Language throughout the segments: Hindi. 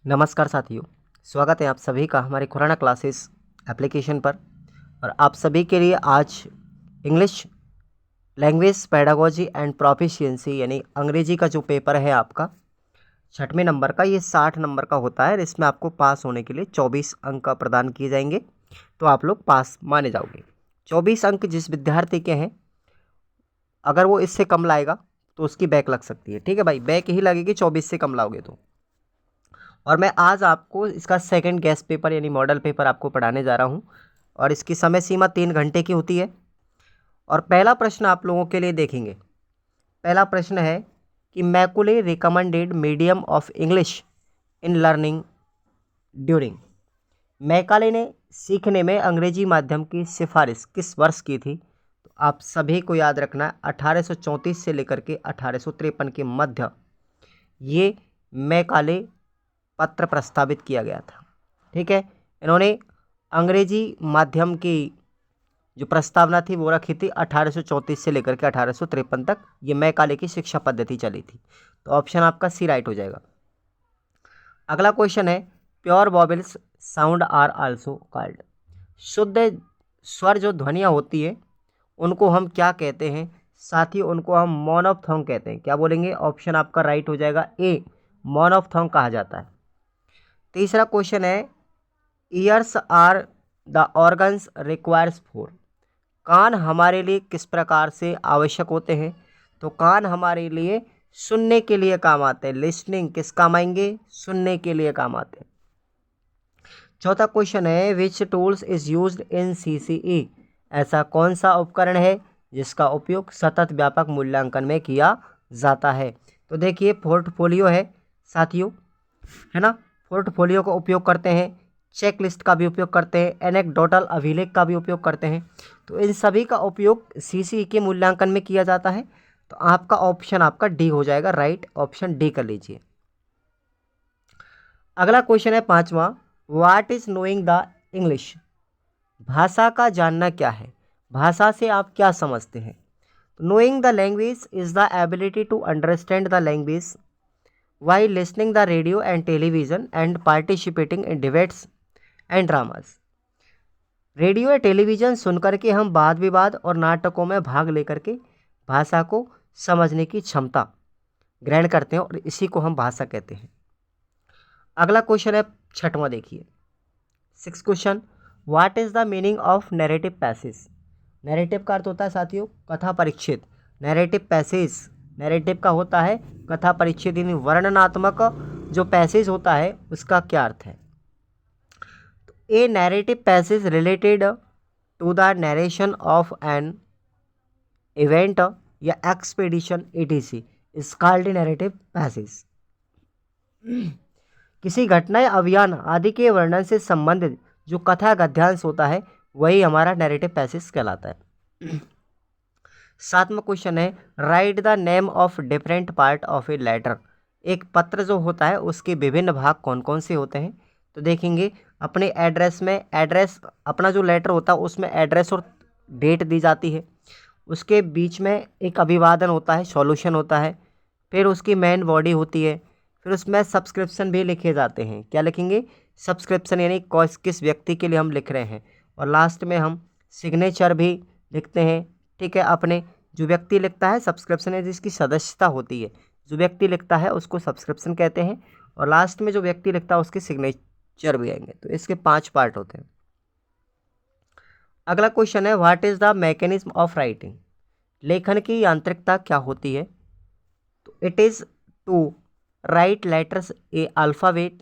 नमस्कार साथियों, स्वागत है आप सभी का हमारे खुराना क्लासेस एप्लीकेशन पर। और आप सभी के लिए आज English language pedagogy and proficiency यानी अंग्रेजी का जो पेपर है आपका 6वें नंबर का, ये 60 नंबर का होता है। इसमें आपको पास होने के लिए 24 अंक प्रदान किए जाएंगे, तो आप लोग पास माने जाओगे। 24 अंक जिस विद्यार्थी के हैं, अगर वो इससे कम लाएगा तो उसकी बैक लग सकती है। ठीक है भाई, बैक ही लगेगी 24 से कम लाओगे तो। और मैं आज आपको इसका सेकंड गेस्ट पेपर यानी मॉडल पेपर आपको पढ़ाने जा रहा हूँ, और इसकी समय सीमा 3 घंटे की होती है। और पहला प्रश्न आप लोगों के लिए देखेंगे। पहला प्रश्न है कि Macaulay recommended medium of English in learning during. Macaulay ने सीखने में अंग्रेजी माध्यम की सिफारिश किस वर्ष की थी? तो आप सभी को याद रखना, 1834 से लेकर के 1853 के मध्य ये मैकाले पत्र प्रस्तावित किया गया था। ठीक है, इन्होंने अंग्रेजी माध्यम की जो प्रस्तावना थी वो रखी थी 1834 से लेकर के 1853 तक। ये मैकाले की शिक्षा पद्धति चली थी। तो ऑप्शन आपका सी राइट हो जाएगा। अगला क्वेश्चन है, pure vowels sound are also called. शुद्ध स्वर जो ध्वनियाँ होती है उनको हम क्या कहते हैं? साथियों, उनको हम मोनोफ्थोंग कहते हैं। क्या बोलेंगे? ऑप्शन आपका राइट हो जाएगा ए, मोनोफ्थोंग कहा जाता है। तीसरा क्वेश्चन है, ears are the organs requires for. कान हमारे लिए किस प्रकार से आवश्यक होते हैं? तो कान हमारे लिए सुनने के लिए काम आते हैं। लिसनिंग किस काम आएंगे? सुनने के लिए काम आते हैं। चौथा क्वेश्चन है, which tools is used in CCE. ऐसा कौन सा उपकरण है जिसका उपयोग सतत व्यापक मूल्यांकन में किया जाता है? तो देखिए, पोर्टफोलियो है साथियों, है ना। पोर्टफोलियो का उपयोग करते हैं, चेक लिस्ट का भी उपयोग करते हैं, एनेक्डोटल अभिलेख का भी उपयोग करते हैं। तो इन सभी का उपयोग सीसीई के मूल्यांकन में किया जाता है। तो आपका ऑप्शन आपका डी हो जाएगा, राइट ऑप्शन डी कर लीजिए। अगला क्वेश्चन है 5वां, what is knowing the English. भाषा का जानना क्या है? भाषा से आप क्या समझते हैं? Knowing the language is the ability to understand the language while listening the radio and television and participating in debates and dramas। Radio या टेलीविज़न सुनकर के हम वाद विवाद और नाटकों में भाग लेकर के भाषा को समझने की क्षमता ग्रहण करते हैं, और इसी को हम भाषा कहते हैं। अगला क्वेश्चन है 6वां, देखिए 6 question, what is the meaning of narrative passage. Narrative का अर्थ होता है साथियों कथा परिच्छेद। नैरेटिव पैसेज, नैरेटिव का होता है कथा परिच्छेद यानी वर्णनात्मक जो पैसेज होता है उसका क्या अर्थ है? तो a narrative passage related to the narration of an event या expedition ETC is called narrative passage. किसी घटना या अभियान आदि के वर्णन से संबंधित जो कथा गद्यांश होता है वही हमारा नैरेटिव पैसेज कहलाता है। 7वां क्वेश्चन है, write the name of different part of a letter. एक पत्र जो होता है उसके विभिन्न भाग कौन कौन से होते हैं? तो देखेंगे, अपने एड्रेस में, एड्रेस अपना जो लेटर होता है उसमें एड्रेस और डेट दी जाती है। उसके बीच में एक अभिवादन होता है, सॉल्यूशन होता है, फिर उसकी मेन बॉडी होती है, फिर उसमें सब्सक्रिप्शन भी लिखे जाते हैं। क्या लिखेंगे? सब्सक्रिप्शन यानी किस व्यक्ति के लिए हम लिख रहे हैं, और लास्ट में हम सिग्नेचर भी लिखते हैं। ठीक है, अपने जो व्यक्ति लिखता है, सब्सक्रिप्शन है जिसकी सदस्यता होती है, जो व्यक्ति लिखता है उसको सब्सक्रिप्शन कहते हैं, और लास्ट में जो व्यक्ति लिखता है उसके सिग्नेचर भी आएंगे। तो इसके 5 पार्ट होते हैं। अगला क्वेश्चन है, what is the mechanism of writing. लेखन की यांत्रिकता क्या होती है? तो it is to write letters a alphabet,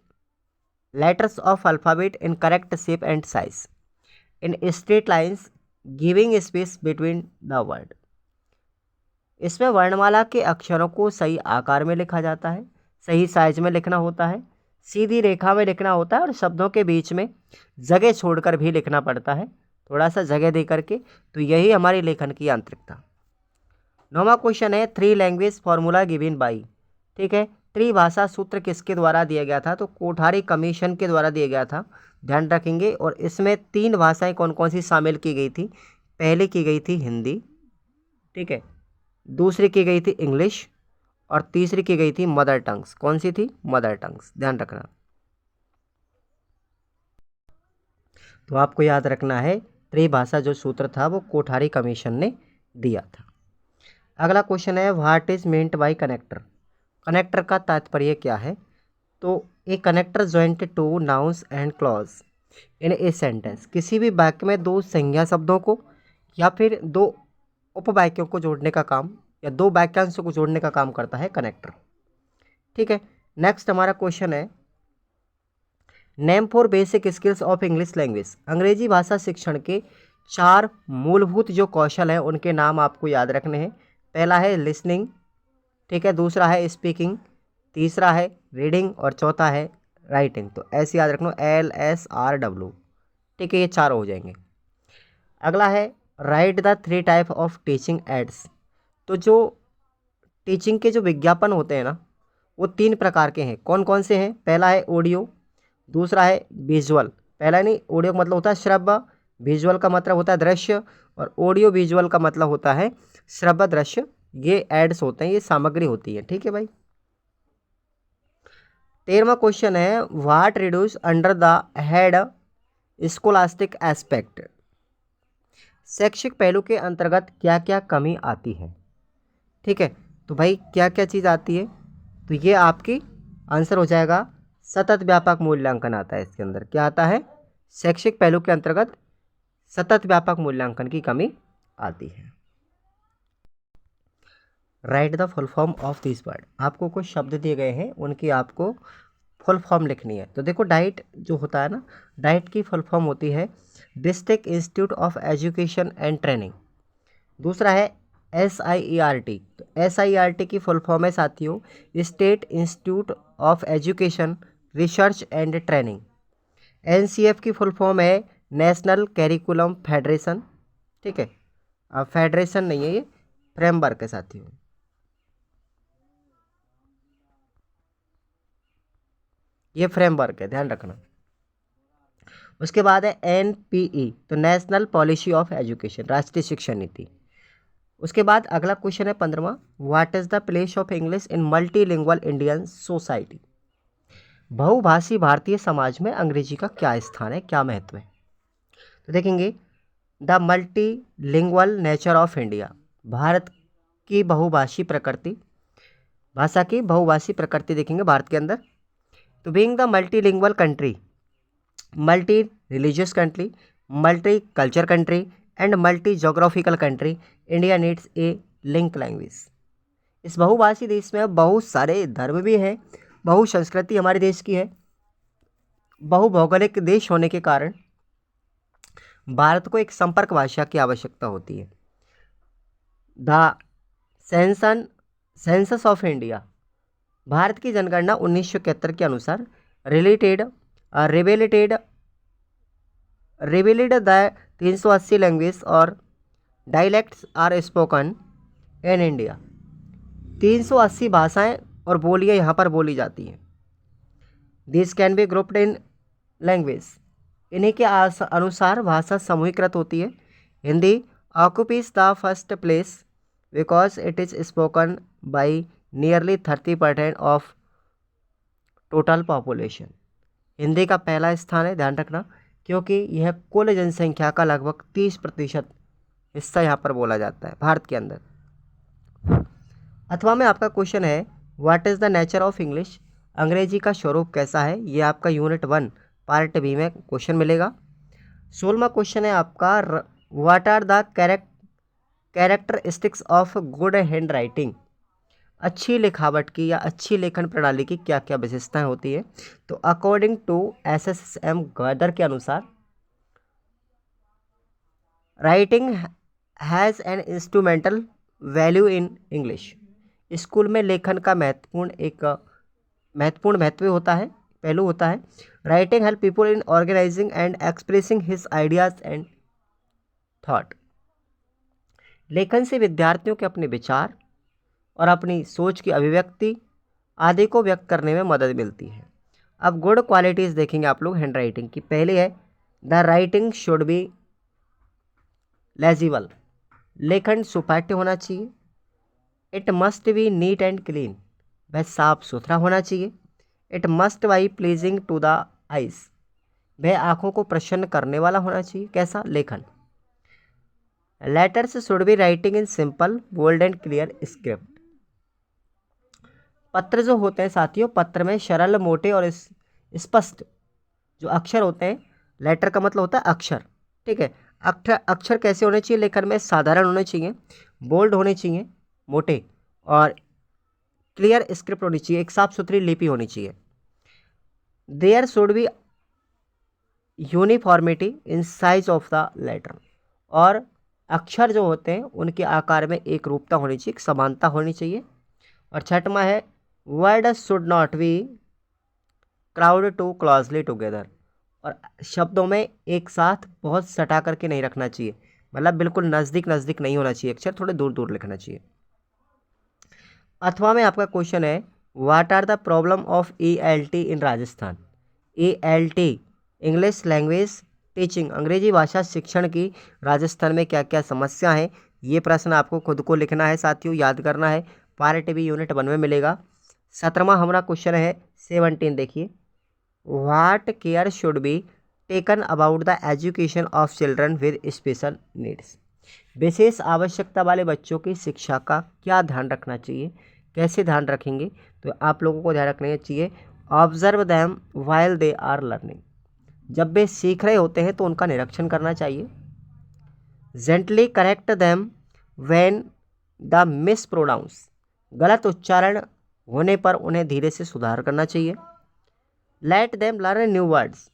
letters of alphabet in correct shape and size in straight lines giving space between the word. इसमें वर्णमाला के अक्षरों को सही आकार में लिखा जाता है, सही साइज में लिखना होता है, सीधी रेखा में लिखना होता है, और शब्दों के बीच में जगह छोड़कर भी लिखना पड़ता है, थोड़ा सा जगह दे करके। तो यही हमारी लेखन की यांत्रिकता। 9वां क्वेश्चन है, 3 लैंग्वेज फार्मूला गिवन बाई। ठीक है, त्रिभाषा सूत्र किसके द्वारा दिया गया था? तो कोठारी कमीशन के द्वारा दिया गया था, ध्यान रखेंगे। और इसमें 3 भाषाएं कौन कौन सी शामिल की गई थी? पहली की गई थी हिंदी, ठीक है, दूसरी की गई थी इंग्लिश, और तीसरी की गई थी मदर टंग्स। कौन सी थी? मदर टंग्स, ध्यान रखना। तो आपको याद रखना है त्रिभाषा जो सूत्र था वो कोठारी कमीशन ने दिया था। अगला क्वेश्चन है what is meant by connector. Connector का तात्पर्य क्या है? तो a connector joint two nouns and clause in a sentence. किसी भी वाक्य में दो संज्ञा शब्दों को या फिर दो उपवाक्यों को जोड़ने का काम या दो वाक्यांशों को जोड़ने का काम करता है कनेक्टर। ठीक है, नेक्स्ट हमारा क्वेश्चन है name for basic skills of English language. अंग्रेजी भाषा शिक्षण के 4 मूलभूत जो कौशल हैं उनके नाम आपको याद रखने हैं। पहला है लिसनिंग, ठीक है, दूसरा है स्पीकिंग, तीसरा है रीडिंग और चौथा है राइटिंग। तो ऐसे याद रखना LSRW, ठीक है, ये 4 हो जाएंगे। अगला है write the 3 type of teaching ads. तो जो टीचिंग के जो विज्ञापन होते हैं ना वो 3 प्रकार के हैं। कौन कौन से हैं? पहला है ऑडियो, दूसरा है विजुअल। पहला नहीं, ऑडियो का मतलब होता है श्रव्य, विजुअल का मतलब होता है दृश्य, और ऑडियो विजुअल का मतलब होता है श्रव्य दृश्य। ये एड्स होते हैं, ये सामग्री होती है। ठीक है भाई। 13वां क्वेश्चन है what reduce under the head scholastic aspect. शैक्षिक पहलू के अंतर्गत क्या क्या कमी आती है? ठीक है, तो भाई क्या क्या चीज़ आती है? तो ये आपकी आंसर हो जाएगा सतत व्यापक मूल्यांकन आता है इसके अंदर। क्या आता है? शैक्षिक पहलू के अंतर्गत सतत व्यापक मूल्यांकन की कमी आती है। Write the full form of this word. आपको कुछ शब्द दिए गए हैं, उनकी आपको फुल फॉर्म लिखनी है। तो देखो डाइट जो होता है ना, डाइट की फुल फॉर्म होती है district institute of education and training. दूसरा है SIERT। तो SIERT की फुल फॉर्म है साथियों state institute of education research and training. NCF की फुल फॉर्म है नेशनल कैरिकुलम फेडरेशन। ठीक है, अब फेडरेशन नहीं है, ये फ्रेमवर्क है साथियों। ये फ्रेमवर्क है, ध्यान रखना। उसके बाद है NPE, तो नेशनल पॉलिसी ऑफ एजुकेशन, राष्ट्रीय शिक्षा नीति। उसके बाद अगला क्वेश्चन है 15वां what is the place of English in multilingual Indian society. बहुभाषी भारतीय समाज में अंग्रेजी का क्या स्थान है, क्या महत्व है? तो देखेंगे the multilingual nature of India. Bharat की बहुभाषी प्रकृति, भाषा की बहुभाषी प्रकृति देखेंगे भारत के अंदर। तो being the multilingual country, multi religious country, multi culture country and multi geographical country, India needs a link language. इस बहुभाषी देश में बहुत सारे धर्म भी हैं, बहु संस्कृति हमारे देश की है। बहु भौगोलिक देश होने के कारण भारत को एक संपर्क भाषा की आवश्यकता होती है। The census of India, Bharat की जनगणना 1971 के अनुसार रिवेलेड द 380 लैंग्वेज और dialects are spoken in India. 380 भाषाएं और बोलियां यहाँ पर बोली जाती हैं। This can be grouped in language, इन्हीं के अनुसार भाषा समूहीकृत होती है। Hindi occupies the first place because it is spoken by nearly 30% of total population. Hindi का पहला स्थान है, ध्यान रखना, क्योंकि यह कुल जनसंख्या का लगभग 30% हिस्सा यहाँ पर बोला जाता है भारत के अंदर। अथवा में आपका क्वेश्चन है what is the nature of English. अंग्रेजी का स्वरूप कैसा है, ये आपका यूनिट 1 पार्ट बी में क्वेश्चन मिलेगा। 16वां क्वेश्चन है आपका what are the characteristics of good hand writing. अच्छी लिखावट की या अच्छी लेखन प्रणाली की क्या क्या विशेषताएं होती है? तो अकॉर्डिंग टू SSM गदर के अनुसार writing has an instrumental value in English. School में लेखन का महत्वपूर्ण महत्व होता है, पहलू होता है। Writing help people in organising and expressing his ideas and thought. लेखन से विद्यार्थियों के अपने विचार और अपनी सोच की अभिव्यक्ति आदि को व्यक्त करने में मदद मिलती है। अब गुड क्वालिटीज़ देखेंगे आप लोग हैंड राइटिंग की। पहले है the writing should be legible, लेखन सुपाठ्य होना चाहिए। It must be neat and clean, वह साफ सुथरा होना चाहिए। It must be pleasing to the eyes, वह आंखों को प्रसन्न करने वाला होना चाहिए। कैसा? लेखन। Letters should be writing in simple bold and clear script. पत्र जो होते हैं साथियों, पत्र में सरल, मोटे और स्पष्ट जो अक्षर होते हैं, लेटर का मतलब होता है अक्षर, ठीक है। अक्षर अक्षर कैसे होने चाहिए लेखन में? साधारण होने चाहिए, बोल्ड होने चाहिए, मोटे, और क्लियर स्क्रिप्ट होनी चाहिए, एक साफ सुथरी लिपि होनी चाहिए। There should be uniformity in size of the letter, और अक्षर जो होते हैं उनके आकार में एक रूपता होनी चाहिए, एक समानता होनी चाहिए। और छठवां है word should not be crowd too closely together, और शब्दों में एक साथ बहुत सटा करके नहीं रखना चाहिए, मतलब बिल्कुल नज़दीक नज़दीक नहीं होना चाहिए, अक्षर थोड़े दूर दूर लिखना चाहिए। अथवा में आपका क्वेश्चन है what are the problem of ELT in Rajasthan. ELT English language teaching, अंग्रेजी भाषा शिक्षण की राजस्थान में क्या क्या समस्या है, ये प्रश्न आपको खुद को लिखना है साथियों, याद करना है। पार्ट बी यूनिट 1 में मिलेगा। 17वां हमारा क्वेश्चन है 17, देखिए what care should be taken about the education of children with special needs. विशेष आवश्यकता वाले बच्चों की शिक्षा का क्या ध्यान रखना चाहिए, कैसे ध्यान रखेंगे? तो आप लोगों को ध्यान रखना चाहिए observe them while they are learning, जब वे सीख रहे होते हैं तो उनका निरीक्षण करना चाहिए। Gently correct them when they mispronounce, गलत उच्चारण होने पर उन्हें धीरे से सुधार करना चाहिए। Let them learn new words,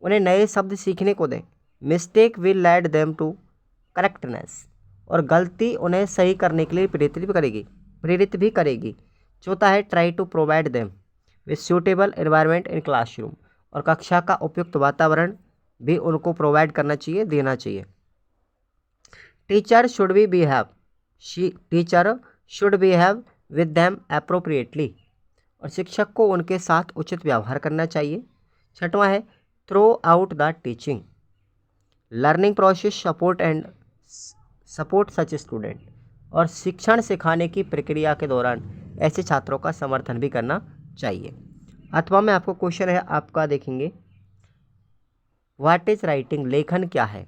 उन्हें नए शब्द सीखने को दें। Mistake will lead them to correctness, और गलती उन्हें सही करने के लिए प्रेरित भी करेगी। चौथा है try to provide them with suitable environment in classroom, और कक्षा का उपयुक्त वातावरण भी उनको प्रोवाइड करना चाहिए, देना चाहिए। Teacher should behave with them appropriately, और शिक्षक को उनके साथ उचित व्यवहार करना चाहिए। छठवां है through out the teaching learning process support such student, और शिक्षण सिखाने की प्रक्रिया के दौरान ऐसे छात्रों का समर्थन भी करना चाहिए। अथवा में आपको क्वेश्चन है आपका, देखेंगे व्हाट इज राइटिंग, लेखन क्या है।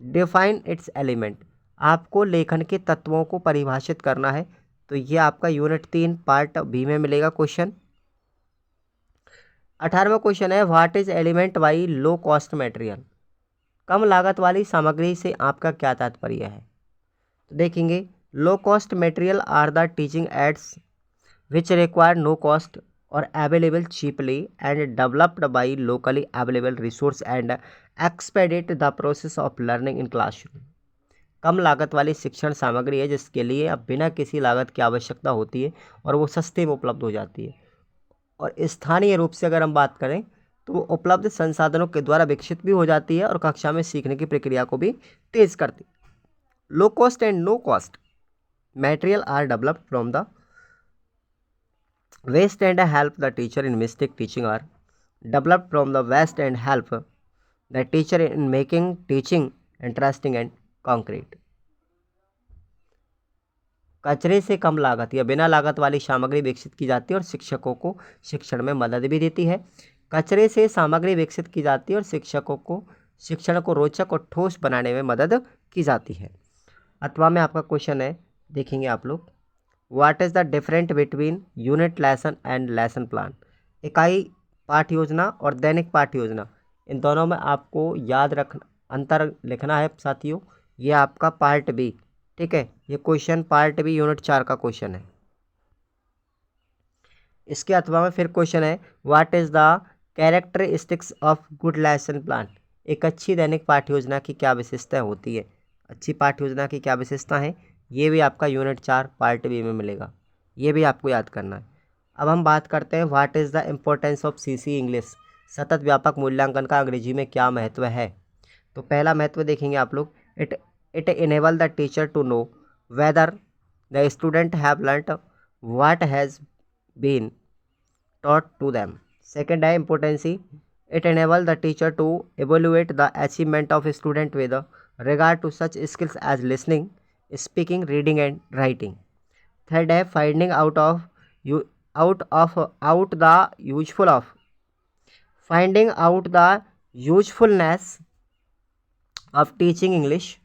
डिफाइन इट्स एलिमेंट, आपको लेखन के तत्वों को परिभाषित करना है। तो ये आपका यूनिट 3 पार्ट बी में मिलेगा क्वेश्चन। 18वां क्वेश्चन है what is element by low cost material, कम लागत वाली सामग्री से आपका क्या तात्पर्य है। तो देखेंगे low cost material are the teaching aids which require no cost और available cheaply and developed by locally available resource and expedite the process of learning in classroom. कम लागत वाली शिक्षण सामग्री है जिसके लिए अब बिना किसी लागत की आवश्यकता होती है और वो सस्ते में उपलब्ध हो जाती है। और स्थानीय रूप से अगर हम बात करें तो वो उपलब्ध संसाधनों के द्वारा विकसित भी हो जाती है और कक्षा में सीखने की प्रक्रिया को भी तेज करती है। Low cost and no cost material are developed from the waste and help the teacher in mistake teaching are developed from the waste and help the teacher in making teaching interesting and concrete। कचरे से कम लागत या बिना लागत वाली सामग्री विकसित की जाती है और शिक्षकों को शिक्षण में मदद भी देती है। कचरे से सामग्री विकसित की जाती है और शिक्षकों को शिक्षण को रोचक और ठोस बनाने में मदद की जाती है। अथवा में आपका क्वेश्चन है, देखेंगे आप लोग what is the different between unit lesson and lesson plan. इकाई पाठ्य योजना और दैनिक पाठ्य योजना, इन दोनों में आपको याद रखना, अंतर लिखना है साथियों। ये आपका पार्ट बी, ठीक है, ये क्वेश्चन पार्ट बी यूनिट 4 का क्वेश्चन है। इसके अथवा में फिर क्वेश्चन है what is the characteristics of good lesson plan. एक अच्छी दैनिक पाठ्य योजना की क्या विशेषताएं होती है, अच्छी पाठ्य योजना की क्या विशेषता है, ये भी आपका यूनिट 4 पार्ट बी में मिलेगा, ये भी आपको याद करना है। अब हम बात करते हैं what is the importance of CC English, सतत व्यापक मूल्यांकन का अंग्रेजी में क्या महत्व है। तो पहला महत्व देखेंगे आप लोग, it enable the teacher to know whether the student have learned what has been taught to them। Second है importance, it enable the teacher to evaluate the achievement of a student with regard to such skills as listening, speaking, reading and writing. Third है finding out the useful of usefulness of teaching English,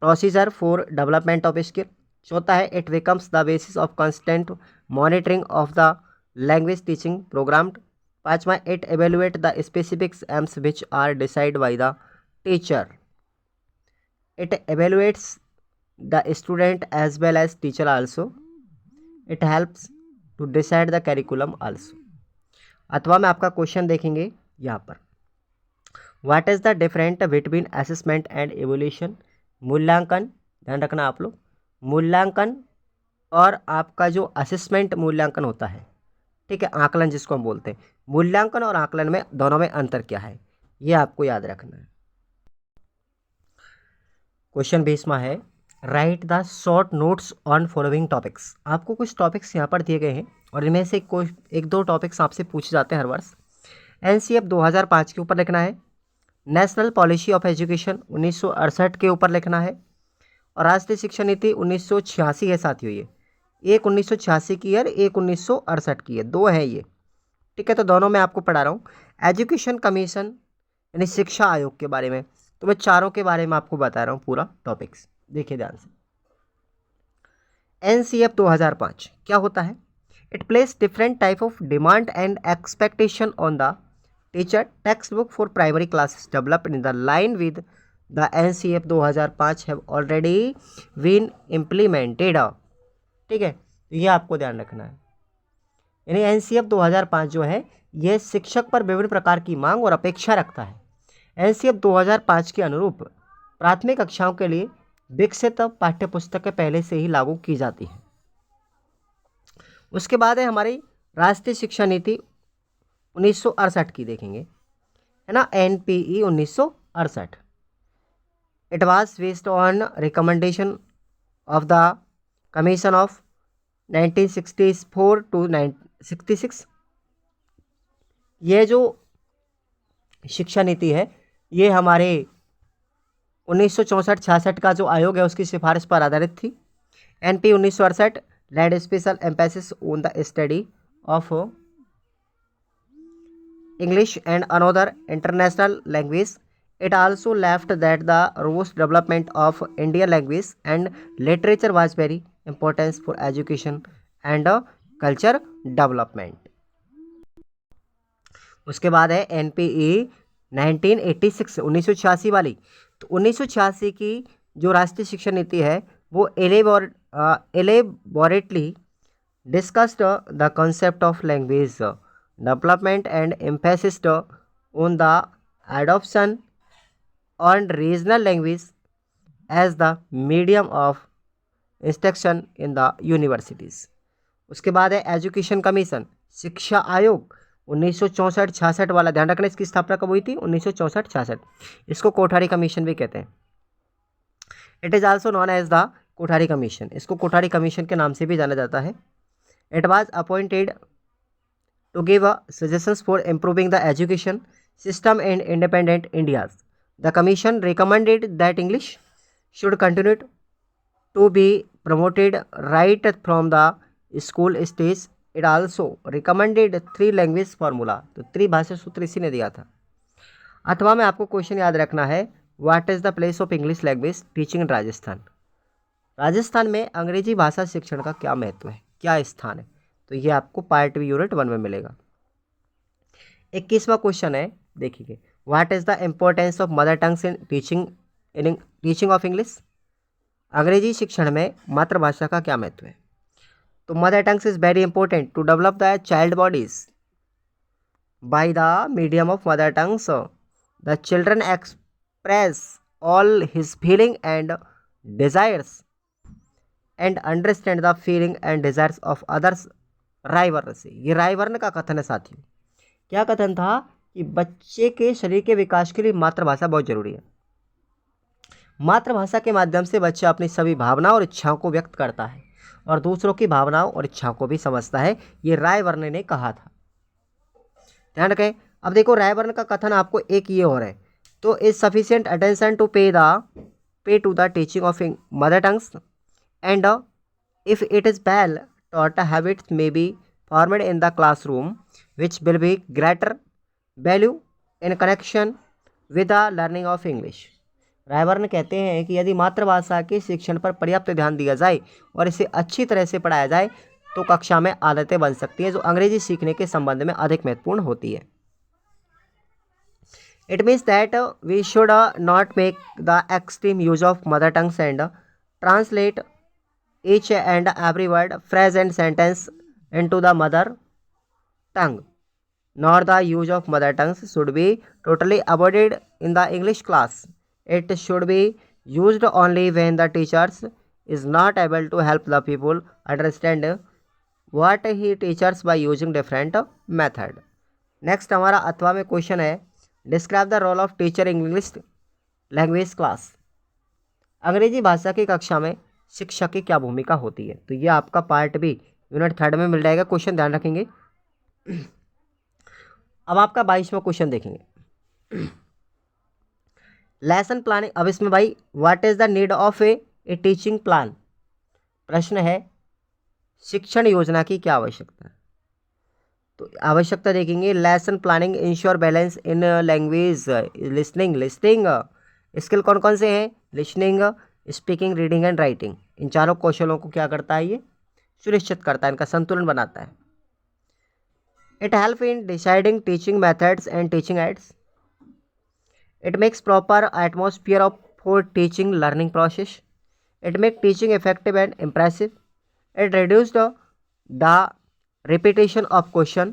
procedure for development of skill. चौथा है it becomes the basis of constant monitoring of the language teaching program. पांचवा it evaluate the specific aims which are decide by the teacher. It evaluates the student as well as teacher also. It helps to decide the curriculum also. अथवा में आपका क्वेश्चन देखेंगे यहाँ पर, what is the different between assessment and evolution. मूल्यांकन, ध्यान रखना आप लोग, मूल्यांकन और आपका जो असेसमेंट मूल्यांकन होता है, ठीक है, आकलन जिसको हम बोलते हैं, मूल्यांकन और आकलन में दोनों में अंतर क्या है, ये आपको याद रखना है। क्वेश्चन 20वां है, write the short notes on following topics. आपको कुछ टॉपिक्स यहाँ पर दिए गए हैं और इनमें से कोई एक दो टॉपिक्स आपसे पूछे जाते हैं हर वर्ष। एनसीएफ 2005 के ऊपर लिखना है, नेशनल पॉलिसी ऑफ एजुकेशन 1968 के ऊपर लिखना है, और राष्ट्रीय शिक्षा नीति 1986 है साथियों। ये एक 1986 की है, एक 1968 की है, दो है ये, ठीक है। तो दोनों में आपको पढ़ा रहा हूँ। एजुकेशन कमीशन यानी शिक्षा आयोग के बारे में, तो मैं चारों के बारे में आपको बता रहा हूँ पूरा टॉपिक्स, देखिए ध्यान से। एनसीएफ 2005 क्या होता है, it place different type of demand and expectation on the teacher. Text book for primary classes developed in the line with the NCF 2005 have already been implemented, ठीक है। तो ये आपको ध्यान रखना है, यानी एनसीएफ 2005 जो है ये शिक्षक पर विभिन्न प्रकार की मांग और अपेक्षा रखता है। एनसीएफ 2005 के अनुरूप प्राथमिक कक्षाओं के लिए विकसित पाठ्यपुस्तकें पहले से ही लागू की जाती हैं। उसके बाद है हमारी राष्ट्रीय शिक्षा नीति 1968 की, देखेंगे है ना, NPE 1968। It was based on recommendation of the commission of 1964 to 1966। ये जो शिक्षा नीति है ये हमारे 1964-66 का जो आयोग है उसकी सिफारिश पर आधारित थी। NP 1968 led special emphasis on the study of English and another international language. It also left that the robust development of Indian language and literature was very important for education and culture development. उसके बाद है NPE 1986 1986 वाली। तो 1986 की जो राष्ट्रीय शिक्षा नीति है वो elaborately discussed the concept of language development and emphasized on the adoption on regional language as the medium of instruction in the universities. उसके बाद है एजुकेशन कमीशन, शिक्षा आयोग 1964-66 वाला, ध्यान रखना इसकी स्थापना कब हुई थी, 1964-66। इसको कोठारी कमीशन भी कहते हैं। It is also known as the Kothari commission, इसको कोठारी कमीशन के नाम से भी जाना जाता है। It was appointed to give suggestions for improving the education system in independent India. The Commission recommended that English should continue to be promoted right from the school stage. It also recommended 3 language formula, तो त्रिभाषा सूत्र इसी ने दिया था। अथवा में आपको क्वेश्चन याद रखना है, what is the place of English language teaching in Rajasthan. Rajasthan में अंग्रेजी भाषा शिक्षण का क्या महत्व है, क्या स्थान है, तो ये आपको पार्ट बी यूनिट 1 में मिलेगा। 21वां क्वेश्चन है, देखिए, what is the importance of mother tongues in teaching of English. अंग्रेजी शिक्षण में मातृभाषा का क्या महत्व है। तो mother tongues is very important to develop the child bodies by the medium of mother tongues the children express all his feeling and desires and understand the feeling and desires of others. रायवर्ण से, ये रायवर्ण का कथन है साथियों। क्या कथन था कि बच्चे के शरीर के विकास के लिए मातृभाषा बहुत जरूरी है। मातृभाषा के माध्यम से बच्चा अपनी सभी भावनाओं और इच्छाओं को व्यक्त करता है और दूसरों की भावनाओं और इच्छाओं को भी समझता है, ये रायवर्ण ने कहा था, ध्यान रखें। अब देखो रायवर्ण का कथन आपको एक ये और है, तो is sufficient attention to pay to the teaching of mother tongues and if it is well taught habits may be formed in the classroom which will be greater value in connection with the learning of English। Ryburn कहते हैं कि यदि मातृभाषा के शिक्षण पर पर्याप्त ध्यान दिया जाए और इसे अच्छी तरह से पढ़ाया जाए तो कक्षा में आदतें बन सकती हैं जो अंग्रेजी सीखने के संबंध में अधिक महत्वपूर्ण होती है। It means that we should not make the extreme use of mother tongues and translate each and every word, phrase and sentence into the mother tongue, nor the use of mother tongues should be totally avoided in the English class. It should be used only when the teachers is not able to help the people understand what he teaches by using different method। Next हमारा अथवा में क्वेश्चन है, describe the role of teacher in English language class. अंग्रेजी भाषा की कक्षा में शिक्षक की क्या भूमिका होती है। तो ये आपका पार्ट बी यूनिट 3 में मिल जाएगा, क्वेश्चन ध्यान रखेंगे। अब आपका 22वां क्वेश्चन देखेंगे, लेसन प्लानिंग। अब इसमें भाई what is the need of A teaching plan. प्रश्न है शिक्षण योजना की क्या आवश्यकता है। तो आवश्यकता देखेंगे, lesson planning ensure balance in language listening skill कौन कौन से हैं, listening, speaking, reading and writing. इन चारों कौशलों को क्या करता है, ये सुनिश्चित करता है, इनका संतुलन बनाता है। It help in deciding teaching methods and teaching ads. It makes proper atmosphere of for teaching learning process. It make teaching effective and impressive. It reduce the repetition of question.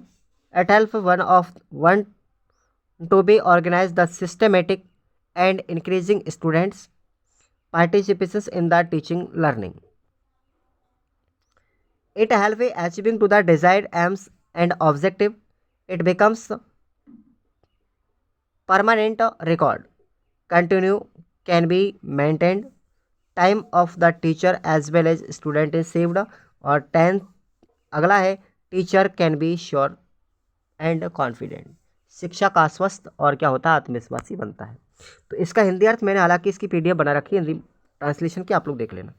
It helps one to be organized the systematic and increasing students participations in the teaching learning. It helps achieving to the desired aims and objective. It becomes permanent record. Continue can be maintained. Time of the teacher as well as student is saved। और 10 अगला है, teacher can be sure and confident. शिक्षक आश्वस्त और क्या होता है, आत्मविश्वासी बनता है। तो इसका हिंदी अर्थ मैंने हालांकि इसकी पीडीएफ बना रखी है, हिंदी ट्रांसलेशन की आप लोग देख लेना।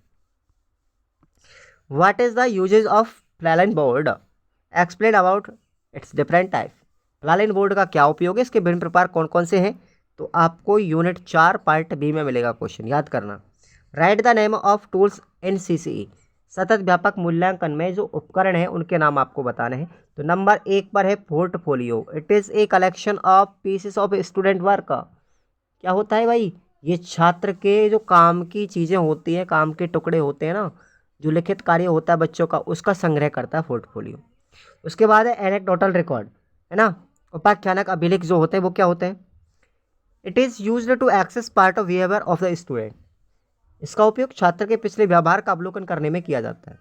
What is the usages of flannel board, explain about its different type. Flannel board का क्या उपयोग है, इसके विभिन्न प्रकार कौन कौन से हैं। तो आपको यूनिट 4 पार्ट बी में मिलेगा क्वेश्चन, याद करना। Right the name of tools in CCE. सतत व्यापक मूल्यांकन में जो उपकरण हैं उनके नाम आपको बताने हैं। तो नंबर 1 पर है portfolio. It is a collection of pieces of student work. क्या होता है भाई, ये छात्र के जो काम की चीज़ें होती हैं, काम के टुकड़े होते हैं ना, जो लिखित कार्य होता है बच्चों का, उसका संग्रह करता है पोर्टफोलियो। उसके बाद है एनेक्डोटल रिकॉर्ड, है ना, उपाख्यानक अभिलेख जो होते हैं वो क्या होते हैं। It is used to access part of behaviour of the student. इसका उपयोग छात्र के पिछले व्यवहार का अवलोकन करने में किया जाता है।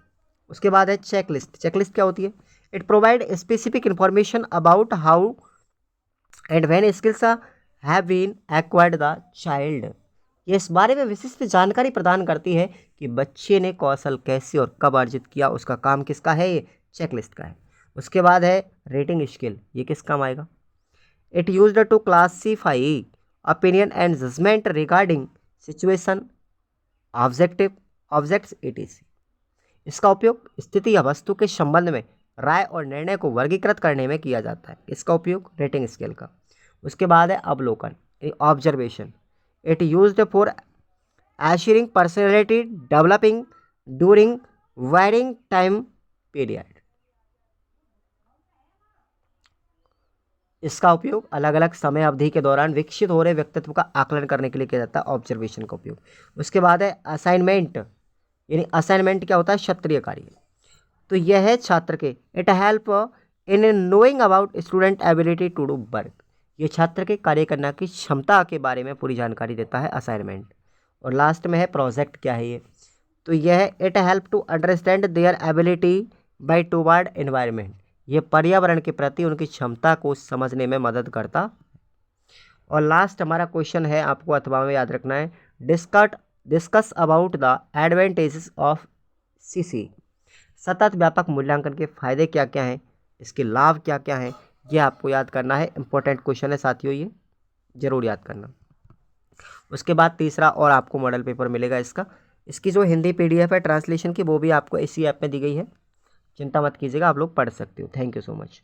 उसके बाद है चेकलिस्ट। चेकलिस्ट क्या होती है, it provide specific information about how and when skills have been acquired the child. ये इस बारे में विशिष्ट जानकारी प्रदान करती है कि बच्चे ने कौशल कैसे और कब अर्जित किया, उसका काम किसका है, ये चेकलिस्ट का है। उसके बाद है रेटिंग स्केल। ये किस काम आएगा, it used to classify opinion and judgement regarding situation objects etc। इसका उपयोग स्थिति या वस्तु के संबंध में राय और निर्णय को वर्गीकृत करने में किया जाता है। इसका उपयोग रेटिंग स्केल का। उसके बाद है अवलोकन, observation. It used for assuring personality developing during varying time period. इसका उपयोग अलग अलग समय अवधि के दौरान विकसित हो रहे व्यक्तित्व का आकलन करने के लिए किया जाता है, ऑब्जर्वेशन का उपयोग। उसके बाद है असाइनमेंट, यानी असाइनमेंट क्या होता है, क्षत्रिय कार्य। तो यह है छात्र के, it help in knowing about student ability to do work. ये छात्र के कार्य करने की क्षमता के बारे में पूरी जानकारी देता है असाइनमेंट। और लास्ट में है प्रोजेक्ट। क्या है ये, तो यह है it help to understand their ability by toward environment. ये पर्यावरण के प्रति उनकी क्षमता को समझने में मदद करता। और लास्ट हमारा क्वेश्चन है, आपको अथवा में याद रखना है, discuss about the advantages of CC. सतत व्यापक मूल्यांकन के फायदे क्या क्या हैं, इसके लाभ क्या क्या हैं, ये आपको याद करना है। इंपॉर्टेंट क्वेश्चन है साथियों, ये जरूर याद करना। उसके बाद तीसरा और आपको मॉडल पेपर मिलेगा इसका। इसकी जो हिंदी पीडीएफ है ट्रांसलेशन की, वो भी आपको इसी ऐप में दी गई है। चिंता मत कीजिएगा, आप लोग पढ़ सकते हो। Thank you so much.